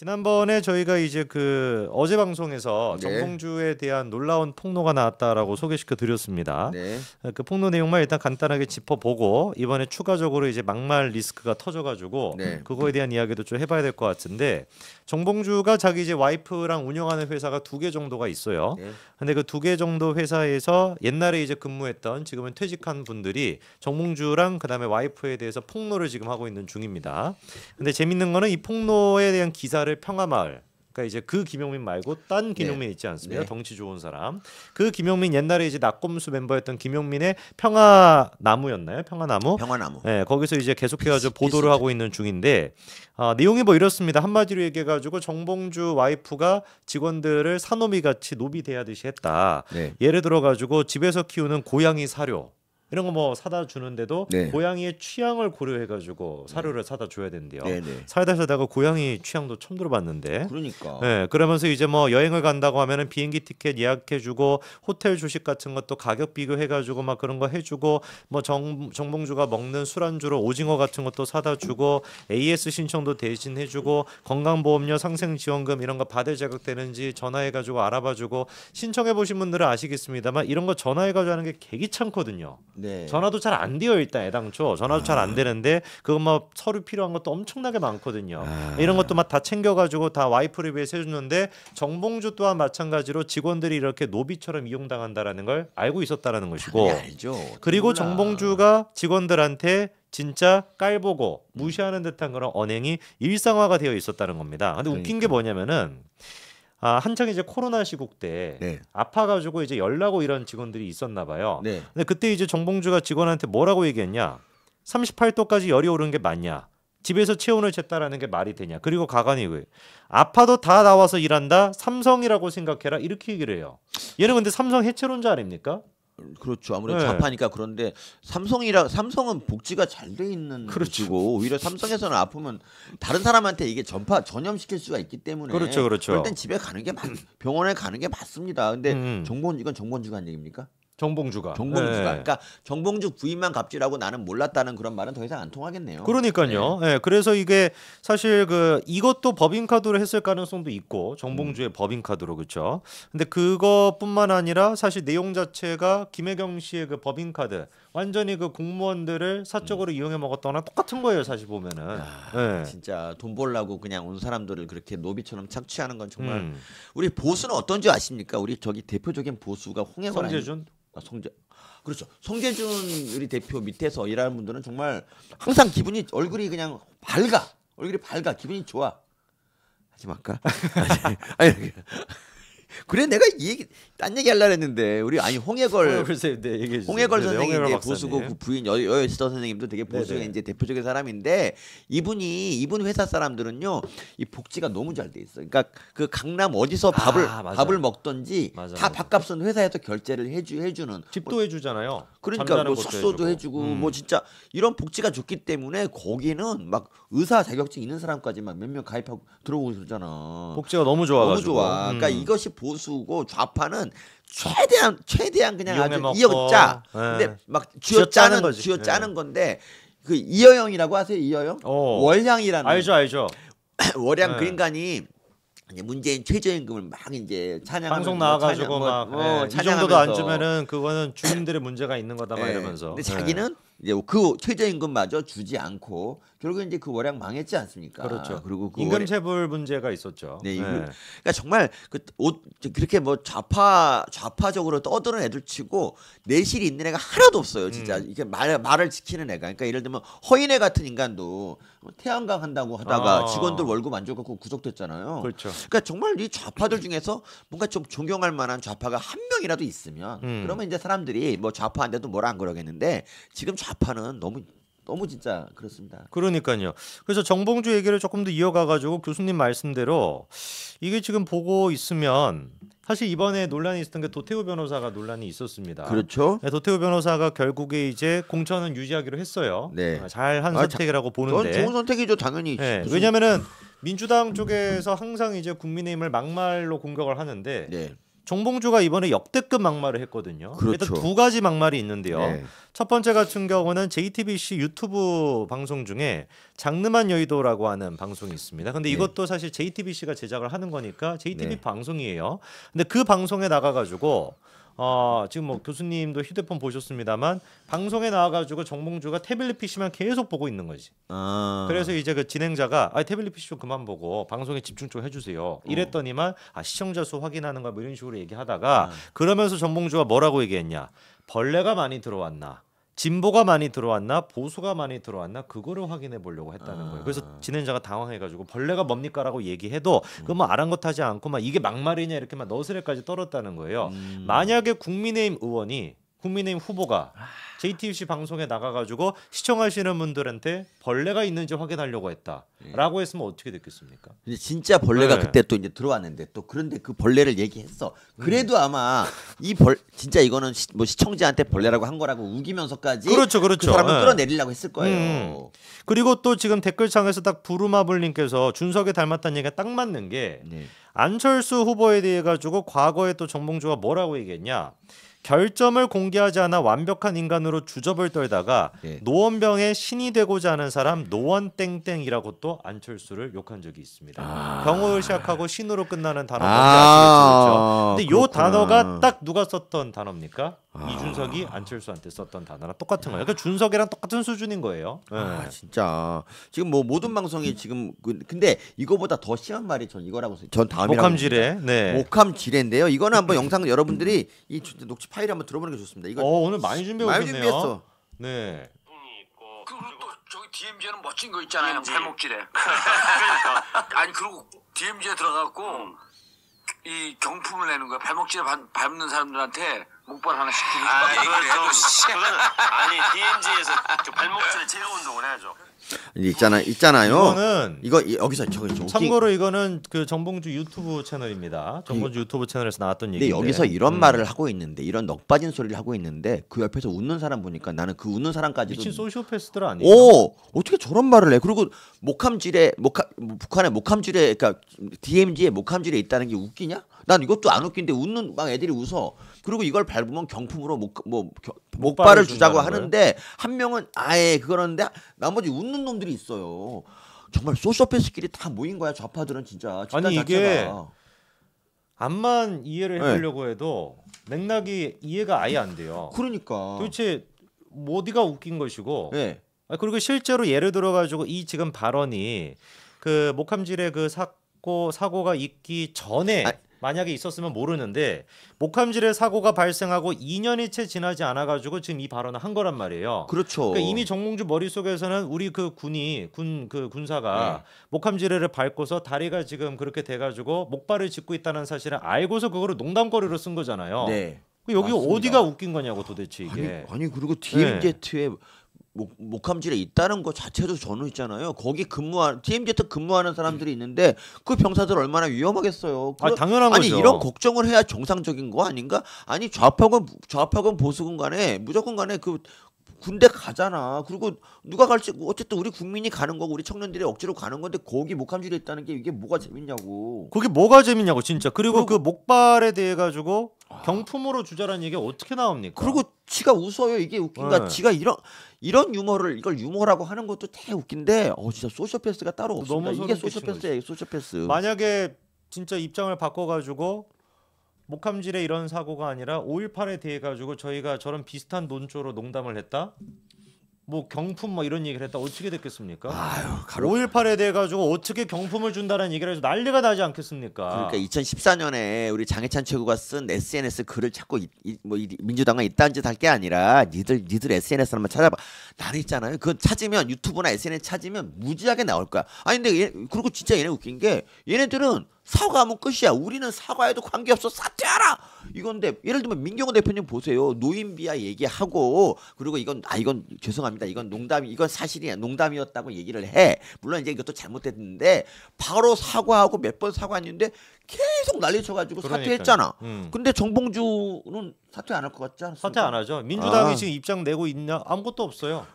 지난번에 저희가 이제 그 어제 방송에서 네. 정봉주에 대한 놀라운 폭로가 나왔다라고 소개시켜 드렸습니다. 네. 그 폭로 내용만 일단 간단하게 짚어보고 이번에 추가적으로 이제 막말 리스크가 터져가지고 네. 그거에 대한 이야기도 좀 해봐야 될 것 같은데 정봉주가 자기 이제 와이프랑 운영하는 회사가 2개 정도가 있어요. 네. 근데 그 2개 정도 회사에서 옛날에 이제 근무했던 지금은 퇴직한 분들이 정봉주랑 그다음에 와이프에 대해서 폭로를 지금 하고 있는 중입니다. 근데 재밌는 거는 이 폭로에 대한 기사를 평화마을 그러니까 이제 그 김용민 말고 딴 김용민 있지 않습니까? 네. 덩치 좋은 사람. 그 김용민 옛날에 이제 낙검수 멤버였던 김용민의 평화나무였나요? 평화나무? 평화나무. 네, 거기서 이제 계속해가지고 보도를 하고 있는 중인데 내용이 뭐 이렇습니다. 한마디로 얘기해가지고 정봉주 와이프가 직원들을 사노미 같이 노비 대하듯이 했다. 네. 예를 들어가지고 집에서 키우는 고양이 사료 이런 거 뭐 사다 주는데도 네. 고양이의 취향을 고려해가지고 사료를 사다 줘야 된대요. 네, 네. 살다 살다가 고양이 취향도 처음 들어봤는데. 그러니까. 네, 그러면서 이제 뭐 여행을 간다고 하면은 비행기 티켓 예약해주고 호텔 조식 같은 것도 가격 비교해가지고 막 그런 거 해주고 뭐 정봉주가 먹는 술안주로 오징어 같은 것도 사다 주고 AS 신청도 대신 해주고 건강보험료 상생지원금 이런 거 받을 자격 되는지 전화해가지고 알아봐주고 신청해 보신 분들은 아시겠습니다만 이런 거 전화해가지고 하는 게 개 귀찮거든요. 네. 전화도 잘 안 돼요. 일단 애당초 전화도 잘 안 되는데 그거 뭐 서류 필요한 것도 엄청나게 많거든요. 이런 것도 막 다 챙겨가지고 다 와이프를 위해서 해주는데 정봉주 또한 마찬가지로 직원들이 이렇게 노비처럼 이용당한다라는 걸 알고 있었다라는 것이고 알죠. 그리고 몰라. 정봉주가 직원들한테 진짜 깔보고 무시하는 듯한 그런 언행이 일상화가 되어 있었다는 겁니다. 근데 웃긴 게 뭐냐면은 한창 이제 코로나 시국 때 네. 아파가지고 이제 열나고 이런 직원들이 있었나 봐요. 네. 근데 그때 이제 정봉주가 직원한테 뭐라고 얘기했냐? 38도까지 열이 오른 게 맞냐? 집에서 체온을 쟀다라는 게 말이 되냐? 그리고 가관이 왜 아파도 다 나와서 일한다. 삼성이라고 생각해라. 이렇게 얘기를 해요. 얘는 근데 삼성 해체론자 아닙니까? 그렇죠. 아무래도 네. 좌파니까. 그런데 삼성은 복지가 잘 돼 있는 그렇죠. 곳이고 오히려 삼성에서는 아프면 다른 사람한테 이게 전염시킬 수가 있기 때문에 그렇죠, 그렇죠. 그럴 땐 집에 가는 게 병원에 가는 게 맞습니다. 근데 이건 정봉주가 한 얘기입니까? 정봉주가. 정봉주가. 네. 그러니까 정봉주 부인만 갑질하고 나는 몰랐다는 그런 말은 더 이상 안 통하겠네요. 그러니까요. 네. 그래서 이게 사실 이것도 법인카드로 했을 가능성도 있고 정봉주의 법인카드로 그렇죠. 근데 그것뿐만 아니라 사실 내용 자체가 김혜경 씨의 그 법인카드 완전히 그 공무원들을 사적으로 이용해 먹었거나 똑같은 거예요. 사실 보면은. 네. 진짜 돈 벌려고 그냥 온 사람들을 그렇게 노비처럼 착취하는 건 정말. 우리 보수는 어떤지 아십니까? 우리 저기 대표적인 보수가 홍해관 성재준. 그렇죠. 성재준 우리 대표 밑에서 일하는 분들은 정말 항상 얼굴이 그냥 얼굴이 밝아, 기분이 좋아. 하지 말까? 아니, 그래 내가 딴 얘기 하려고 했는데 우리 홍해걸 홍해걸 선생님 이제 보수고 그 부인 여여시더 선생님도 되게 보수의 이제 대표적인 사람인데 이분 회사 사람들은요 이 복지가 너무 잘 돼 있어. 그러니까 그 강남 어디서 밥을 먹던지 다 밥값은 회사에서 결제를 해주는 집도 해주잖아요. 그러니까 뭐 숙소도 해주고 뭐 진짜 이런 복지가 좋기 때문에 거기는 막 의사 자격증 있는 사람까지 막 몇 명 가입하고 들어오고 그러잖아. 복지가 너무 좋아가지고. 너무 좋아. 그러니까 이것이 보수고 좌파는 최대한 그냥 아주 먹고. 이어짜. 근데 막 쥐어짜는 건데 그 이여영이라고 아세요? 이여영? 월향이라는. 알죠. 월향 그 인간이 이제 문재인 최저임금을 막 이제 찬양하면서 방송 나와가지고 이 정도도 안 주면은 그거는 주민들의 문제가 있는 거다 막 이러면서. 근데 자기는 이제 그 최저임금마저 주지 않고 결국 이제 그 월양 망했지 않습니까? 그렇죠. 그리고 그 임금체불 문제가 있었죠. 네, 그러니까 정말 그렇게 뭐 좌파적으로 떠드는 애들치고 내실이 있는 애가 하나도 없어요. 진짜 이게 말을 지키는 애가. 그러니까 예를 들면 허인애 같은 인간도 태양광 한다고 하다가 직원들 월급 안 줘갖고 구속됐잖아요. 그렇죠. 그러니까 정말 이 좌파들 중에서 뭔가 좀 존경할 만한 좌파가 한 명이라도 있으면 그러면 이제 사람들이 뭐 좌파한테도 뭐라 안 그러겠는데 지금 좌파는 너무 진짜 그렇습니다. 그러니까요. 그래서 정봉주 얘기를 조금 더 이어가가지고 교수님 말씀대로 이게 지금 보고 있으면 사실 이번에 논란이 있었던 게 도태우 변호사가 논란이 있었습니다. 그렇죠. 네, 도태우 변호사가 결국에 이제 공천은 유지하기로 했어요. 네. 잘한 선택이라고 보는데. 좋은 선택이죠, 당연히. 네, 왜냐면은 민주당 쪽에서 항상 이제 국민의힘을 막말로 공격을 하는데. 네. 정봉주가 이번에 역대급 막말을 했거든요. 그렇죠. 일단 2가지 막말이 있는데요. 네. 첫 번째 같은 경우는 JTBC 유튜브 방송 중에 장르만 여의도라고 하는 방송이 있습니다. 근데 이것도 사실 JTBC가 제작을 하는 거니까 JTB 네. 방송이에요. 근데 그 방송에 나가가지고 지금 뭐 교수님도 휴대폰 보셨습니다만 방송에 나와가지고 정봉주가 태블릿 PC만 계속 보고 있는 거지. 그래서 이제 그 진행자가 태블릿 PC 좀 그만 보고 방송에 집중 좀 해주세요. 이랬더니만 시청자 수 확인하는 거야 뭐 이런 식으로 얘기하다가 그러면서 정봉주가 뭐라고 얘기했냐? 벌레가 많이 들어왔나? 진보가 많이 들어왔나 보수가 많이 들어왔나 그거를 확인해 보려고 했다는 거예요. 그래서 진행자가 당황해가지고 벌레가 뭡니까라고 얘기해도 그 뭐 아랑곳하지 않고 막 이게 막말이냐 이렇게 막 너스레까지 떨었다는 거예요. 만약에 국민의힘 의원이 국민의힘 후보가 JTBC 방송에 나가가지고 시청하시는 분들한테 벌레가 있는지 확인하려고 했다라고 했으면 어떻게 됐겠습니까? 근데 진짜 벌레가 네. 그때 또 이제 들어왔는데 또 그런데 그 벌레를 얘기했어. 그래도 아마 진짜 이거는 뭐 시청자한테 벌레라고 한 거라고 우기면서까지 그렇죠. 그 사람을 네. 끌어내리려고 했을 거예요. 그리고 또 지금 댓글창에서 딱 부루마블님께서 준석이 닮았다는 얘기가 딱 맞는 게 네. 안철수 후보에 대해 가지고 과거에 또 정봉주가 뭐라고 얘기했냐? 결점을 공개하지 않아 완벽한 인간으로 주접을 떨다가 네. 노원병의 신이 되고자 하는 사람 노원땡땡이라고 또 안철수를 욕한 적이 있습니다. 병을 시작하고 신으로 끝나는 단어 뭔지 아시겠죠? 근데 요 그렇구나. 단어가 딱 누가 썼던 단어입니까? 이준석이 안철수한테 썼던 단어랑 똑같은 거예요. 그러니까 준석이랑 똑같은 수준인 거예요. 네. 진짜 지금 뭐 모든 방송이 지금 근데 이거보다 더 심한 말이 전 이거라고 전 다음이라고 목함지뢰. 네. 목함지뢰인데요. 이거는 한번 영상 여러분들이 이 녹취 파일 한번 들어보는 게 좋습니다. 이거 오늘 많이 준비해 많이 오셨네요. 준비했어. 네. 그리고 또 저기 DMZ는 멋진 거 있잖아요. DMZ. 발목질에. 그러니까 아니 그리고 DMZ에 들어가고 이 경품을 내는 거야. 발목질에 밟는 사람들한테 목발 하나 시키는 그건 아니 DMZ에서 발목질에 제가 운동을 해야죠. 있잖아요. 이거는 이거 여기서 저기 좀 참고로 이거는 그 정봉주 유튜브 채널입니다. 정봉주 유튜브 채널에서 나왔던 근데 얘기인데. 여기서 이런 말을 하고 있는데 이런 넉 빠진 소리를 하고 있는데 그 옆에서 웃는 사람 보니까 나는 그 웃는 사람까지도 미친 소시오패스들 아니에요? 어떻게 저런 말을 해? 그리고 북한의 목함질에 그러니까 DMZ에 목함질에 있다는 게 웃기냐? 난 이것도 안 웃긴데 웃는 막 애들이 웃어. 그리고 이걸 밟으면 경품으로 목발을 주자고 준다는 하는데 한 명은 아예 그러는데 나머지 웃는 놈들이 있어요. 정말 소시오패스끼리 다 모인 거야 좌파들은 진짜. 집단 아니, 이게 자체가. 암만 이해를 네. 해보려고 해도 맥락이 이해가 아예 안 돼요. 그러니까. 도대체 어디가 웃긴 것이고 네. 그리고 실제로 예를 들어가지고 이 지금 발언이 그 목함질의 그 사고가 있기 전에 만약에 있었으면 모르는데 목함질의 사고가 발생하고 2년이 채 지나지 않아가지고 지금 이 발언을 한 거란 말이에요. 그렇죠. 그러니까 이미 정몽주 머릿속에서는 우리 그 군사가 목함지뢰를 밟고서 다리가 지금 그렇게 돼가지고 목발을 짚고 있다는 사실을 알고서 그거를 농담거리로 쓴 거잖아요. 네. 여기 맞습니다. 어디가 웃긴 거냐고 도대체 이게. 아니 그리고 DMZ에 목함질에 있다는 것 자체도 저는 있잖아요. 거기 DMZ 근무하는 사람들이 있는데 그 병사들 얼마나 위험하겠어요. 당연한 아니 거죠. 이런 걱정을 해야 정상적인 거 아닌가? 아니 좌파건 보수건 간에 무조건 간에 그 군대 가잖아. 그리고 누가 갈지 어쨌든 우리 국민이 가는 거고 우리 청년들이 억지로 가는 건데 거기 목함질에 있다는 게 이게 뭐가 재밌냐고. 그게 뭐가 재밌냐고 진짜. 그리고 그 목발에 대해 가지고 경품으로 주자라는 얘기가 어떻게 나옵니까? 그리고 지가 웃어요. 이게 웃긴가? 네. 지가 이런 유머를 이걸 유머라고 하는 것도 되게 웃긴데 진짜 소시오패스가 따로 없습니다. 너무 이게 소름 끼치는 소시오패스예요. 소시오패스. 만약에 진짜 입장을 바꿔가지고 목함질에 이런 사고가 아니라 5.18에 대해 가지고 저희가 저런 비슷한 논조로 농담을 했다. 뭐 경품 뭐 이런 얘기를 했다. 어떻게 됐겠습니까? 5.18에 대해 가지고 어떻게 경품을 준다는 얘기를 해서 난리가 나지 않겠습니까? 그러니까 2014년에 우리 장해찬 최고가 쓴 SNS 글을 찾고 민주당은 이딴 짓 할 게 아니라 니들 SNS 한번 찾아봐. 나는 있잖아요. 그거 찾으면 유튜브나 SNS 찾으면 무지하게 나올 거야. 아니 근데 그리고 진짜 얘네 웃긴 게 얘네들은 사과하면 끝이야. 우리는 사과해도 관계없어. 사퇴하라. 이건데 예를 들면 민경호 대표님 보세요. 노인비하 얘기하고 그리고 이건 죄송합니다. 이건 사실이야. 농담이었다고 얘기를 해. 물론 이제 이것도 잘못됐는데 바로 사과하고 몇 번 사과했는데 계속 난리쳐가지고 그러니까요. 사퇴했잖아. 음. 근데 정봉주는 사퇴 안 할 것 같지 않습니까? 사퇴 안 하죠. 민주당이 아. 지금 입장 내고 있냐? 아무것도 없어요.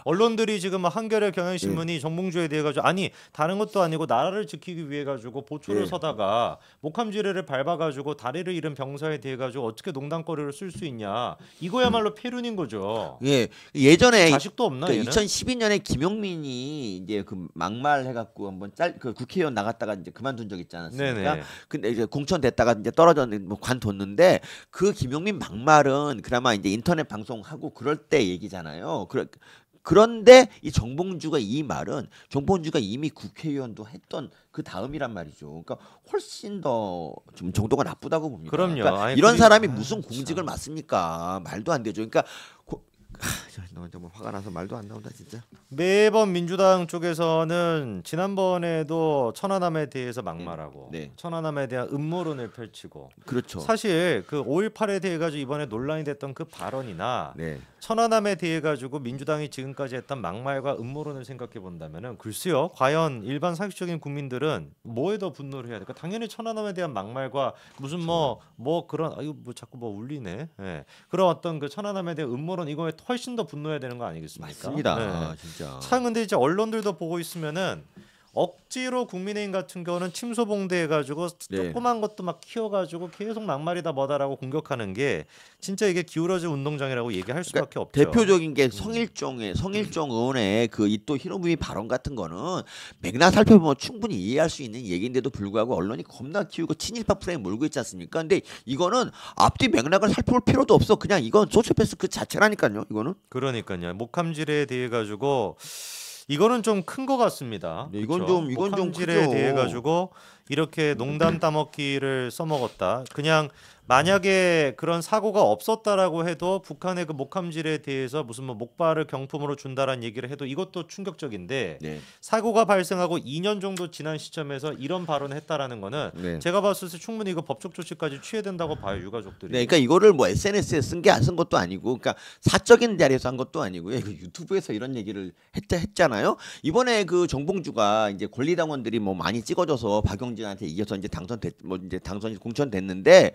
언론들이 지금 한겨레 경향신문이 네. 정봉주에 대해 가지고 아니 다른 것도 아니고 나라를 지키기 위해 가지고 보초를 네. 서다가 목함지뢰를 밟아 가지고 다리를 잃은 병사에 대해 가지고 어떻게 농단거리를 쓸 수 있냐? 이거야말로 폐륜인 거죠. 예, 예전에 자식도 없나 얘는? 2012년에 김용민이 이제 그 막말해갖고 한번 그 국회의원 나갔다가 이제 그만둔 적 있지 않았습니까? 네네. 근데 이제 공천됐다가 이제 떨어졌는데 뭐 관뒀는데 그 김용민 막말은 그나마 이제 인터넷 방송하고 그럴 때 얘기잖아요. 그런데 이 정봉주가 이 말은 정봉주가 이미 국회의원도 했던 그 다음이란 말이죠. 그러니까 훨씬 더 좀 정도가 나쁘다고 봅니다. 그럼요. 그러니까 아니, 이런 그게- 사람이 아, 무슨 참. 공직을 맡습니까? 말도 안 되죠. 그러니까 너 정말 화가 나서 말도 안 나온다 진짜. 매번 민주당 쪽에서는 지난번에도 천안함에 대해서 막말하고 네. 천안함에 대한 음모론을 펼치고 그렇죠. 사실 그 5.18에 대해 가지고 이번에 논란이 됐던 그 발언이나 네. 천안함에 대해 가지고 민주당이 지금까지 했던 막말과 음모론을 생각해 본다면은 글쎄요 과연 일반 상식적인 국민들은 뭐에 더 분노를 해야 될까? 당연히 천안함에 대한 막말과 무슨 뭐 그런 아유 뭐 자꾸 뭐 울리네. 예. 그런 어떤 그 천안함에 대한 음모론 이거에 훨씬 더 분노해야 되는 거 아니겠습니까? 맞습니다. 네. 진짜. 참 근데 이제 언론들도 보고 있으면은 억지로 국민의힘 같은 경우는 침소봉대해가지고 네. 조그만 것도 막 키워가지고 계속 막말이다 뭐다라고 공격하는 게 진짜 이게 기울어진 운동장이라고 얘기할 수밖에 없죠. 대표적인 게 성일종 의원의 그 이또 히로부미 발언 같은 거는 맥락 살펴보면 충분히 이해할 수 있는 얘기인데도 불구하고 언론이 겁나 키우고 친일파 프레임 몰고 있지 않습니까? 근데 이거는 앞뒤 맥락을 살펴볼 필요도 없어. 그냥 이건 소시오패스 그 자체라니까요. 이거는. 그러니까요. 목함질에 대해 가지고 이거는 좀 큰 것 같습니다. 네, 이건 그렇죠? 좀 목함질에 크죠. 대해 가지고 이렇게 농담 따먹기를 써먹었다. 그냥 만약에 그런 사고가 없었다라고 해도 북한의 그 목함질에 대해서 무슨 뭐 목발을 경품으로 준다라는 얘기를 해도 이것도 충격적인데 네. 사고가 발생하고 2년 정도 지난 시점에서 이런 발언을 했다라는 거는 네. 제가 봤을 때 충분히 이거 법적 조치까지 취해야 된다고 봐요 유가족들이. 네, 그러니까 이거를 뭐 SNS에 쓴 게 안 쓴 것도 아니고, 그러니까 사적인 자리에서 한 것도 아니고요. 이거 유튜브에서 이런 얘기를 했잖아요. 이번에 그 정봉주가 이제 권리당원들이 뭐 많이 찍어줘서 박용진한테 이겨서 이제 당선이 공천됐는데.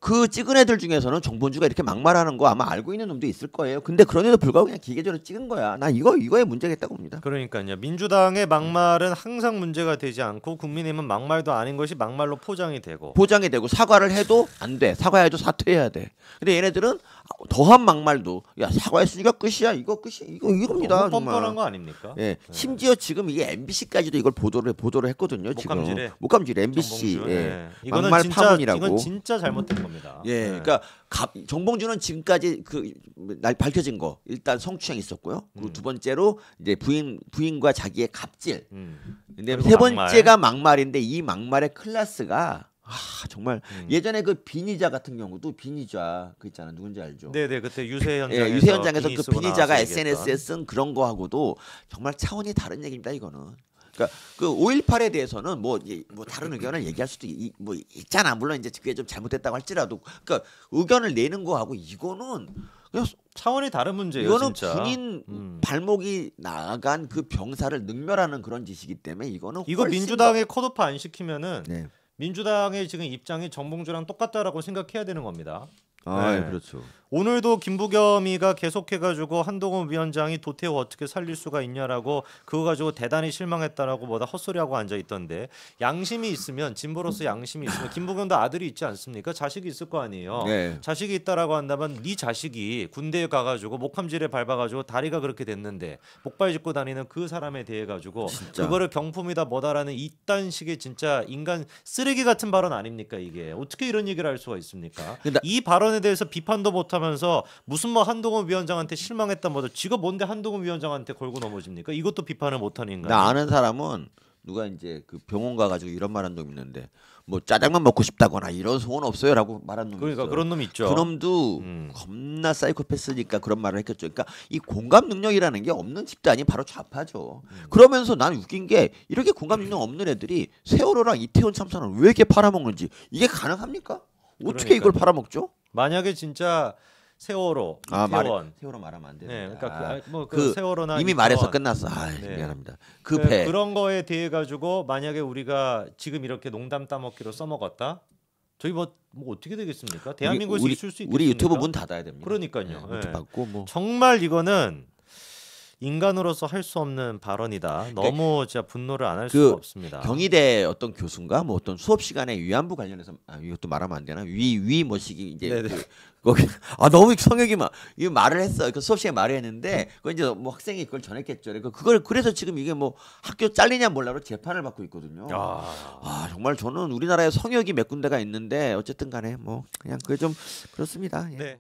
그 찍은 애들 중에서는 정봉주가 이렇게 막말하는 거 아마 알고 있는 놈도 있을 거예요. 근데 그런데도 불구하고 그냥 기계적으로 찍은 거야. 나 이거에 문제가 있다고 봅니다. 그러니까요. 민주당의 막말은 항상 문제가 되지 않고 국민의힘은 막말도 아닌 것이 막말로 포장이 되고 포장이 되고 사과를 해도 안 돼. 사과해도 사퇴해야 돼. 근데 얘네들은 더한 막말도 야 사과했으니까 끝이야. 이겁니다. 너무 정말. 뻔뻔한 거 아닙니까? 예, 심지어 지금 이게 MBC까지도 이걸 보도를 했거든요. 목감질에. 지금 목감질에 MBC. 정봉주. 예. 예. 이거는 막말 진짜 파문이라고. 이건 진짜 잘못된 겁니다. 예, 예. 그러니까 정봉주는 지금까지 날 밝혀진 거 일단 성추행 있었고요. 그리고 두 번째로 이제 부인과 자기의 갑질. 근데 그리고 세 막말. 번째가 막말인데 이 막말의 클래스가 정말 음. 예전에 그 비니자 같은 경우도 비니자 그 있잖아 누군지 알죠? 네네 그때 유세 현장에서 예, 유세 현장에서 비니 그 쓰고 비니자가 나와서 SNS에 얘기했던. 쓴 그런 거하고도 정말 차원이 다른 얘기입니다. 이거는. 그러니까 그 5.18에 대해서는 뭐 다른 의견을 얘기할 수도 뭐 있잖아. 물론 이제 그게 좀 잘못됐다고 할지라도 그러니까 의견을 내는 거하고 이거는 그냥 차원이 다른 문제예요. 이거는 진짜. 군인 발목이 나간 그 병사를 능멸하는 그런 짓이기 때문에 이거는 이거 훨씬 민주당의 컷오프 안 시키면은 더, 네. 민주당의 지금 입장이 정봉주랑 똑같다라고 생각해야 되는 겁니다. 아, 네. 그렇죠. 오늘도 김부겸이가 계속해가지고 한동훈 위원장이 도태우 어떻게 살릴 수가 있냐라고 그거 가지고 대단히 실망했다라고 뭐다 헛소리하고 앉아 있던데 양심이 있으면 진보로서 양심이 있으면 김부겸도 아들이 있지 않습니까? 자식이 있을 거 아니에요. 네. 자식이 있다라고 한다면 네 자식이 군대에 가가지고 목함질에 밟아가지고 다리가 그렇게 됐는데 목발 짚고 다니는 그 사람에 대해 가지고 진짜. 그거를 경품이다 뭐다라는 이딴 식의 진짜 인간 쓰레기 같은 발언 아닙니까 이게 어떻게 이런 얘기를 할 수가 있습니까? 근데- 이 발언에 대해서 비판도 못하면서 무슨 뭐 한동훈 위원장한테 실망했다 뭐다 지가 뭔데 한동훈 위원장한테 걸고 넘어집니까? 이것도 비판을 못하는 인간. 나 아는 사람은 누가 이제 그 병원 가가지고 이런 말한 놈 있는데 뭐 짜장면 먹고 싶다거나 이런 소원 없어요라고 말한 놈 그러니까 있어요. 그런 놈 있죠. 그 놈도 겁나 사이코패스니까 그런 말을 했겠죠. 그러니까 이 공감 능력이라는 게 없는 집단이 바로 좌파죠. 그러면서 난 웃긴 게 이렇게 공감 능력 없는 애들이 세월호랑 이태원 참사는 왜 이렇게 팔아먹는지 이게 가능합니까? 어떻게 이걸 그러니까요. 팔아먹죠? 만약에 진짜 세월호, 말해 이태원. 세월호 말하면 안 되는. 네, 그러니까 아, 그 세월호나 이미 이태원. 말해서 끝났어. 아, 네. 미안합니다. 그 배. 그런 거에 대해 가지고 만약에 우리가 지금 이렇게 농담 따먹기로 써먹었다. 저희 뭐 어떻게 되겠습니까? 대한민국에서 있을 수 있겠습니까? 우리 유튜브 문 닫아야 됩니다. 그러니까요. 네, 예. 유튜브 닫고 뭐. 정말 이거는 인간으로서 할 수 없는 발언이다. 너무 진짜 분노를 안 할 수가 없습니다. 경희대 어떤 교수인가 뭐 어떤 수업 시간에 위안부 관련해서 이것도 말하면 안 되나 위 뭐시기 이제 네네. 거기 너무 성역이 막 이 말을 했어. 그 수업 시간에 말을 했는데 그 이제 뭐 학생이 그걸 전했겠죠. 그걸 그래서 지금 이게 뭐 학교 잘리냐 몰라로 재판을 받고 있거든요. 정말 저는 우리나라에 성역이 몇 군데가 있는데 어쨌든 간에 뭐 그냥 그게 좀 그렇습니다. 예. 네.